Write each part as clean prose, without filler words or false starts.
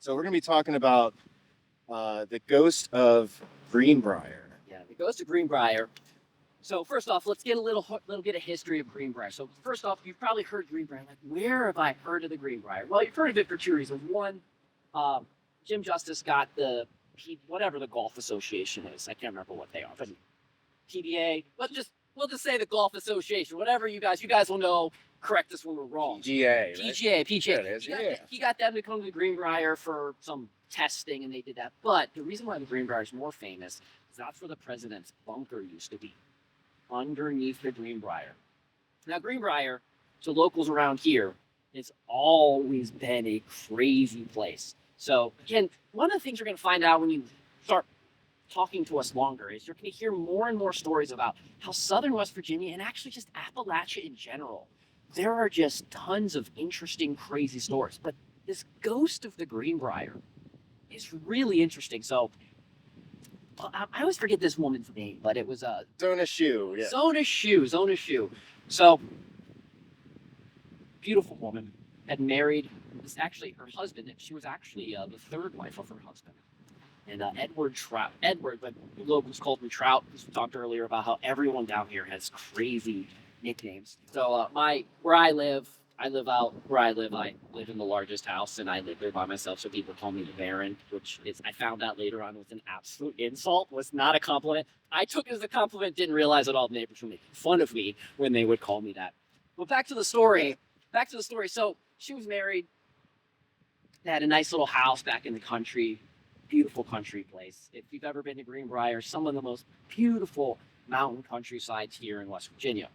So we're going to be talking about the ghost of Greenbrier. Yeah, it goes to Greenbrier. So first off, let's get a little bit of history of Greenbrier. So first off, you've probably heard Greenbrier. Like, where have I heard of the Greenbrier? Well, you've heard of it for two reasons. One, Jim Justice got whatever the golf association is. I can't remember what they are, but PBA. We'll just say the golf association. Whatever you guys will know. Correct us when we're wrong. PGA. PGA. There it is, He got them to come to the Greenbrier for some testing, and they did that. But the reason why the Greenbrier is more famous is that's where the president's bunker used to be, underneath the Greenbrier. Now, Greenbrier, to locals around here, it's always been a crazy place. So, again, one of the things you're going to find out when you start talking to us longer is you're going to hear more and more stories about how southern West Virginia, and actually just Appalachia in general, there are just tons of interesting, crazy stories. But this ghost of the Greenbrier is really interesting. So, I always forget this woman's name, but it was Zona Shoe. Yeah. Zona Shoe. So, beautiful woman, had married, was actually her husband, and she was actually the third wife of her husband. And Edward, but locals called him Trout. We talked earlier about how everyone down here has crazy nicknames. So where I live in the largest house, and I live there by myself, so people call me the Baron, which is, I found out later on, was an absolute insult, was not a compliment. I took it as a compliment, didn't realize that all the neighbors were making fun of me when they would call me that. But back to the story. So she was married, they had a nice little house back in the country, beautiful country place. If you've ever been to Greenbrier, some of the most beautiful mountain countrysides here in West Virginia.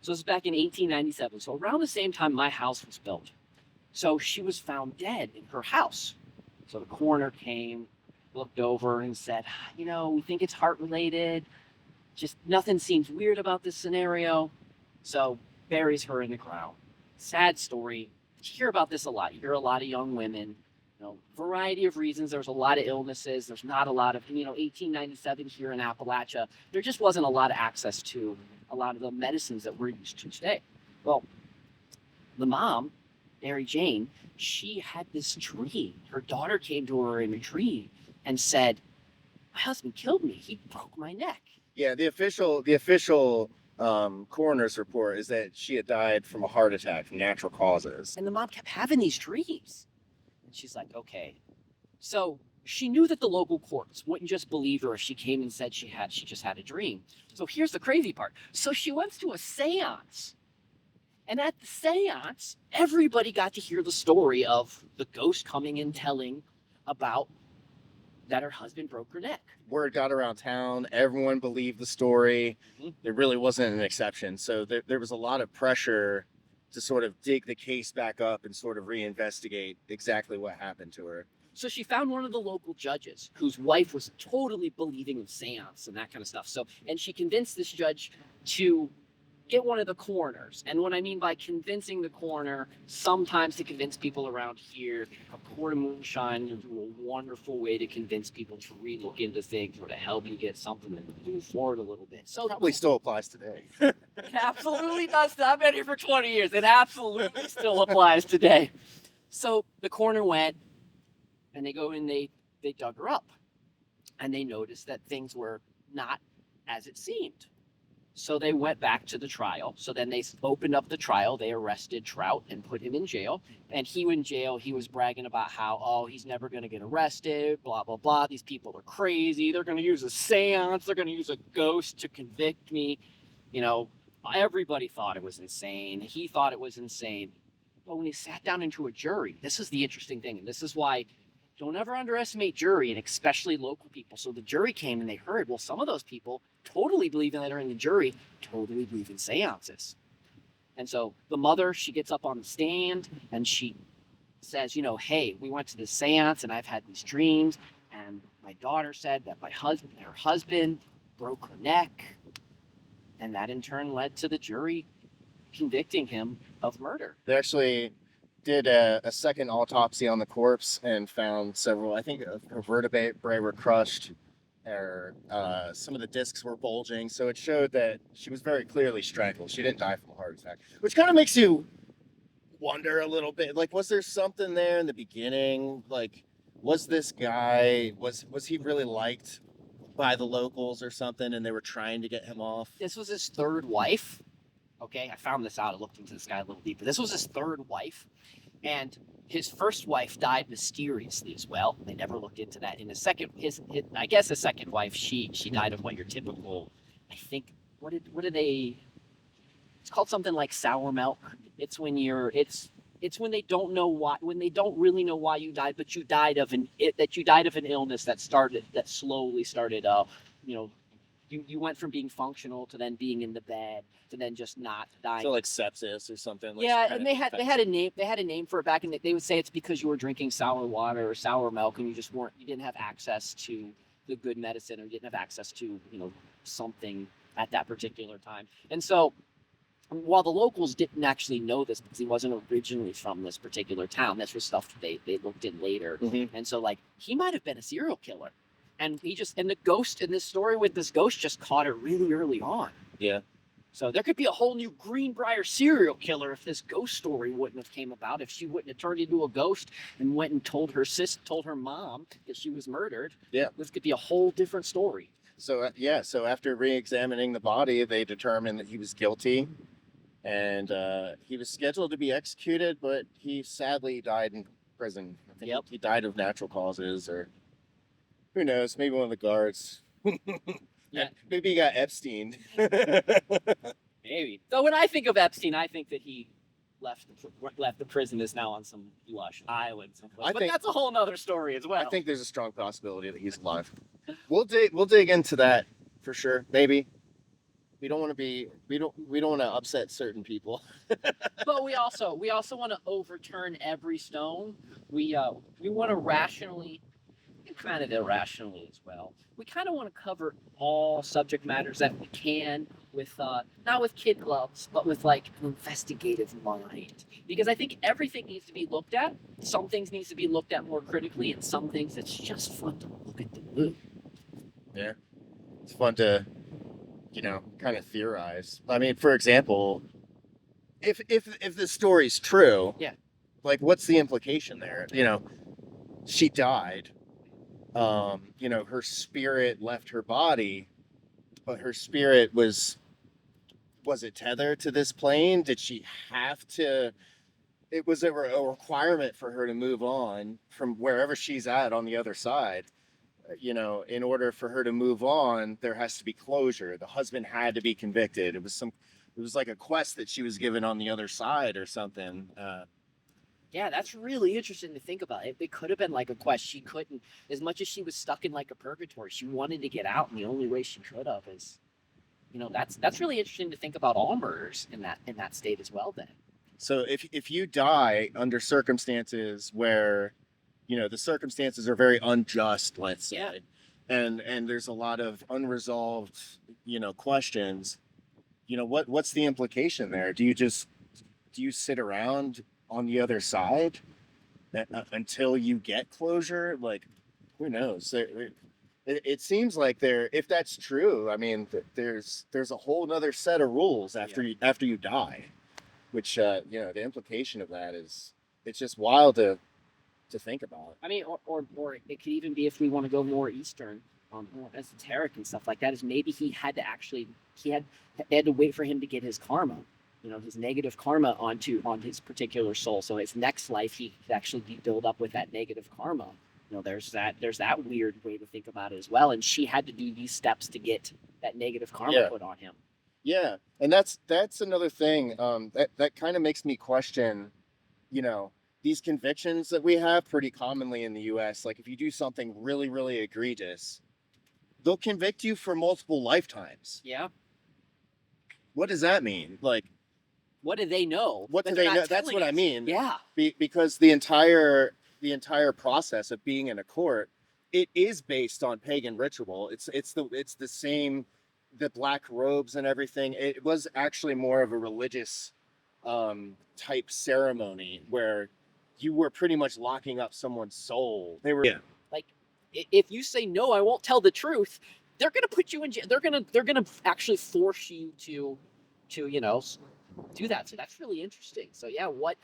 So this was back in 1897. So around the same time my house was built. So she was found dead in her house. So the coroner came, looked over and said, we think it's heart related. Just nothing seems weird about this scenario. So buries her in the ground. Sad story. You hear about this a lot. You hear a lot of young women, variety of reasons. There's a lot of illnesses. There's not a lot of, 1897 here in Appalachia, there just wasn't a lot of access to a lot of the medicines that we're used to today. Well, the mom, Mary Jane, she had this dream. Her daughter came to her in a dream and said, my husband killed me. He broke my neck. Yeah, the official coroner's report is that she had died from a heart attack from natural causes. And the mom kept having these dreams. And she's like, okay. So she knew that the local courts wouldn't just believe her if she came and said she just had a dream. So here's the crazy part. So she went to a seance. And at the seance, everybody got to hear the story of the ghost coming and telling about that her husband broke her neck. Word got around town. Everyone believed the story. Mm-hmm. There really wasn't an exception. So there was a lot of pressure to sort of dig the case back up and sort of reinvestigate exactly what happened to her. So she found one of the local judges whose wife was totally believing in seance and that kind of stuff. And she convinced this judge to get one of the coroners. And what I mean by convincing the coroner, sometimes to convince people around here, a quart of moonshine is a wonderful way to convince people to relook into things or to help you get something to move forward a little bit. So probably still applies today. It absolutely does. I've been here for 20 years. It absolutely still applies today. So the coroner went, and they go and they dug her up. And they noticed that things were not as it seemed. So they went back to the trial. So then they opened up the trial. They arrested Trout and put him in jail. And in jail, he was bragging about how, he's never going to get arrested, blah, blah, blah. These people are crazy. They're going to use a seance. They're going to use a ghost to convict me. Everybody thought it was insane. He thought it was insane. But when he sat down into a jury, this is the interesting thing. And this is why don't ever underestimate jury, and especially local people. So the jury came and they heard, well, some of those people totally believe that are in the jury, totally believe in seances. And so the mother, she gets up on the stand and she says, hey, we went to the seance and I've had these dreams. And my daughter said that her husband broke her neck. And that in turn led to the jury convicting him of murder. They actually did a second autopsy on the corpse and found several, I think her vertebrae were crushed, or some of the discs were bulging. So it showed that she was very clearly strangled. She didn't die from a heart attack, which kind of makes you wonder a little bit, like, was there something there in the beginning? Like, was this guy, was he really liked by the locals or something, and they were trying to get him off? This was his third wife. Okay, I found this out. I looked into this guy a little deeper. This was his third wife, and his first wife died mysteriously as well. They never looked into that. And his I guess his second wife, she died of what your typical, I think, what did they? It's called something like sour milk. It's when it's when they don't know why, when they don't really know why you died, but you died of an illness that slowly started. You know, you went from being functional to then being in the bed to then just not dying. So like sepsis or something. Like Yeah, some and kind they had a name. They had a name for it back in they would say it's because you were drinking sour water or sour milk, and you didn't have access to the good medicine, or you didn't have access to something at that particular time. And so, while the locals didn't actually know this because he wasn't originally from this particular town, this was stuff they looked in later. Mhm. And so, like, he might have been a serial killer, and the ghost in this story with this ghost just caught it really early on. Yeah. So there could be a whole new Greenbrier serial killer if this ghost story wouldn't have came about, if she wouldn't have turned into a ghost and went and told her mom that she was murdered. Yeah. This could be a whole different story. So so after re-examining the body, they determined that he was guilty, and he was scheduled to be executed, but he sadly died in prison. I think Yep. he died of natural causes, or who knows, maybe one of the guards. Yeah. Maybe he got Epstein. Maybe. So when I think of Epstein, I think that he left the prison, is now on some lush island someplace. But that's a whole nother story as well. I think there's a strong possibility that he's alive. We'll dig into that for sure. Maybe. We don't want to upset certain people. But we also want to overturn every stone. We want to rationally, and kind of irrationally as well. We kind of want to cover all subject matters that we can with not with kid gloves, but with like an investigative mind. Because I think everything needs to be looked at. Some things needs to be looked at more critically, and some things it's just fun to look at the blue. Yeah, it's fun to, kind of theorize. I mean, for example, if this story's true, Yeah. like, what's the implication there? She died. Her spirit left her body, but her spirit was it tethered to this plane? Did she have to? It was a requirement for her to move on from wherever she's at on the other side. In order for her to move on, there has to be closure. The husband had to be convicted. It was like a quest that she was given on the other side or something. Yeah, that's really interesting to think about. It could have been like a quest. She couldn't, as much as she was stuck in like a purgatory, she wanted to get out, and the only way she could have is, that's really interesting to think about all murders in that state as well. Then, so if you die under circumstances where, the circumstances are very unjust, let's say, yeah. and there's a lot of unresolved, questions, what's the implication there? Do you sit around on the other side until you get closure? Like, who knows? It seems like if that's true, I mean, there's a whole nother set of rules after you die, which the implication of that is, it's just wild to think about. I mean, or it could even be, if we want to go more Eastern, more esoteric and stuff like that, is maybe they had to wait for him to get his karma. His negative karma on his particular soul. So his next life, he could actually be built up with that negative karma. There's that weird way to think about it as well. And she had to do these steps to get that negative karma put on him. Yeah, and that's another thing. That kind of makes me question, these convictions that we have pretty commonly in the U.S. Like, if you do something really, really egregious, they'll convict you for multiple lifetimes. Yeah. What does that mean? Like, what do they know? What do they know? That's what I mean. Yeah. Because the entire process of being in a court, it is based on pagan ritual. It's the same, the black robes and everything. It was actually more of a religious type ceremony where you were pretty much locking up someone's soul. They were like, if you say no, I won't tell the truth, they're gonna put you in jail. They're gonna actually force you to do that. So that's really interesting. So yeah, what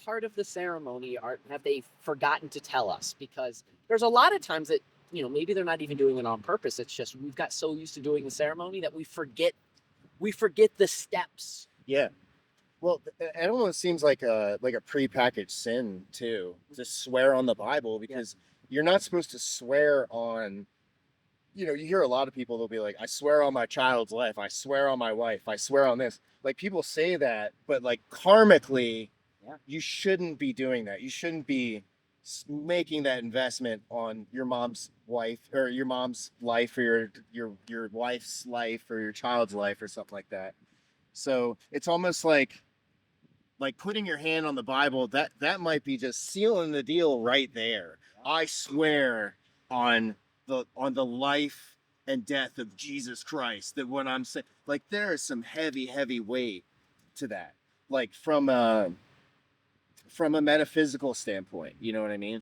part of the ceremony have they forgotten to tell us? Because there's a lot of times that maybe they're not even doing it on purpose. It's just we've got so used to doing the ceremony that we forget the steps. Yeah. Well, it almost seems like a prepackaged sin too, to swear on the Bible, because you're not supposed to swear on. You hear a lot of people, they'll be like, I swear on my child's life, I swear on my wife, I swear on this. Like, people say that, but like karmically, you shouldn't be doing that. You shouldn't be making that investment on your mom's wife, or your mom's life, or your wife's life, or your child's life, or something like that. So it's almost like putting your hand on the Bible. That might be just sealing the deal right there. I swear on the life and death of Jesus Christ, that when I'm saying, like, there is some heavy weight to that, like from a metaphysical standpoint, you know what I mean?